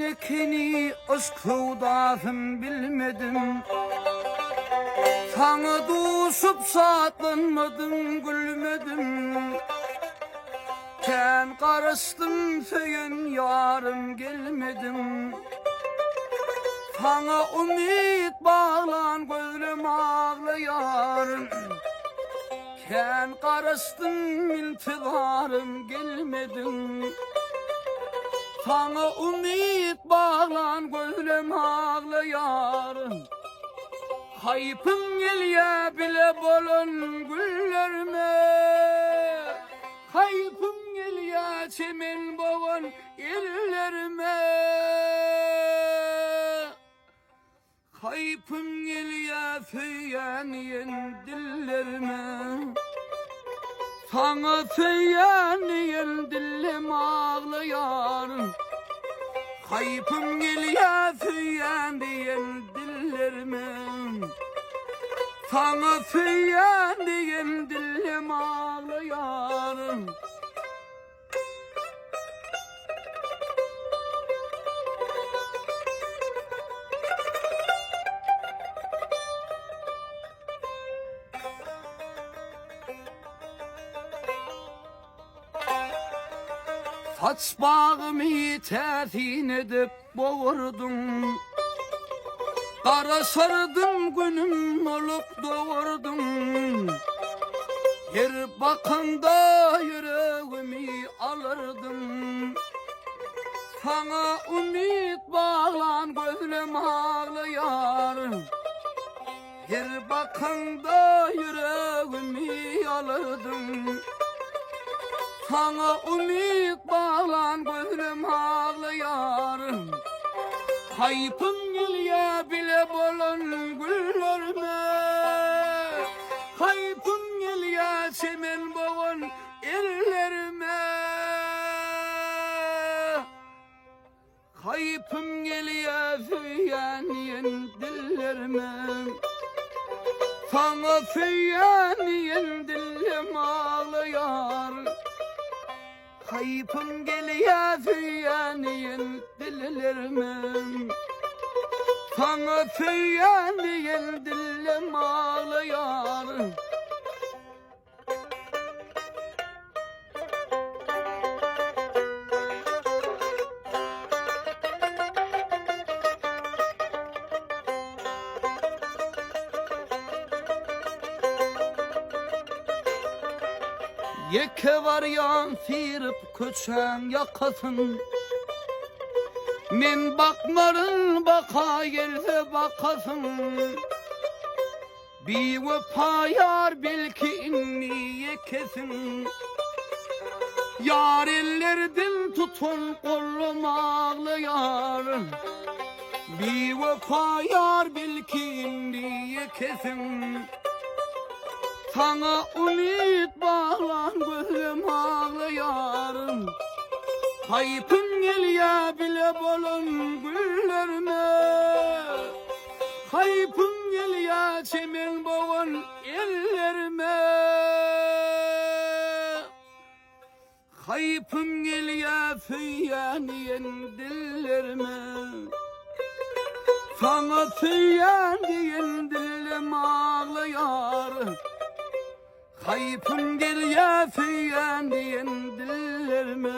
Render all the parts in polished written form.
nekeni ıskıvdasın bilmedim. Sana duşup satlanmadım, gülmedim. Sen karıştım söyün yarım gelmedim. Sana umut bağlan gözüm ağlayarım. Sen karıştım intidarım gelmedim. Sana umut bağlan gözüm ağlayarım. Kayıpım geliyor bile bolun güllerime. Kayıpım geliyor çemen boğun illerime. Kayıpım geliyor söyleyen dillerime. Sana söyleyen dillim ağlayar. Kayıpım geliyor söyleyen dillerime. Sana söyleyen dillim ağlayar. Saç bağımı tersin edip boğurdum. Kara sardım günüm olup doğurdum. Her bakanda yüreğimi alırdım. Sana umut bağlan gözüm ağlayar. Her bakanda yüreğimi alırdım. Sana umut bağlan gözüm ağlayar. Kayıpım geliyor bile bolun güllerime. Kayıpım geliyor çemen boğun ellerime. Kayıpım geliyor söyleyen dillerime. Sana söyleyen dillim ağlayar. Kayıpım geliyor söyleyen dillerime. Sana söyleyen dillim ağlayar. Yeke var yan sirip köçen yakasın. Men bakmarın baka gelse bakasın. Bir vefa yar belki inni yekesin. Yar ellerden tutun kolum ağlayar. Bir vefa yar belki inni yekesin. Sana umut bağlan gözüm ağlayarım. Kayıpım geliyor bile bolun güllerime. Kayıpım geliyor çemen boğun ellerime. Kayıpım geliyor söyleyen dillerime. Sana söyleyen dillim ağlayar. Kayıpım geliyor söyleyen dillerime.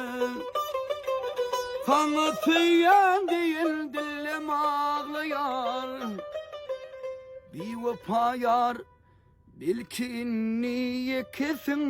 Sana söyleyen dillim ağlayar. Bir vefa yar belki inni yekesin.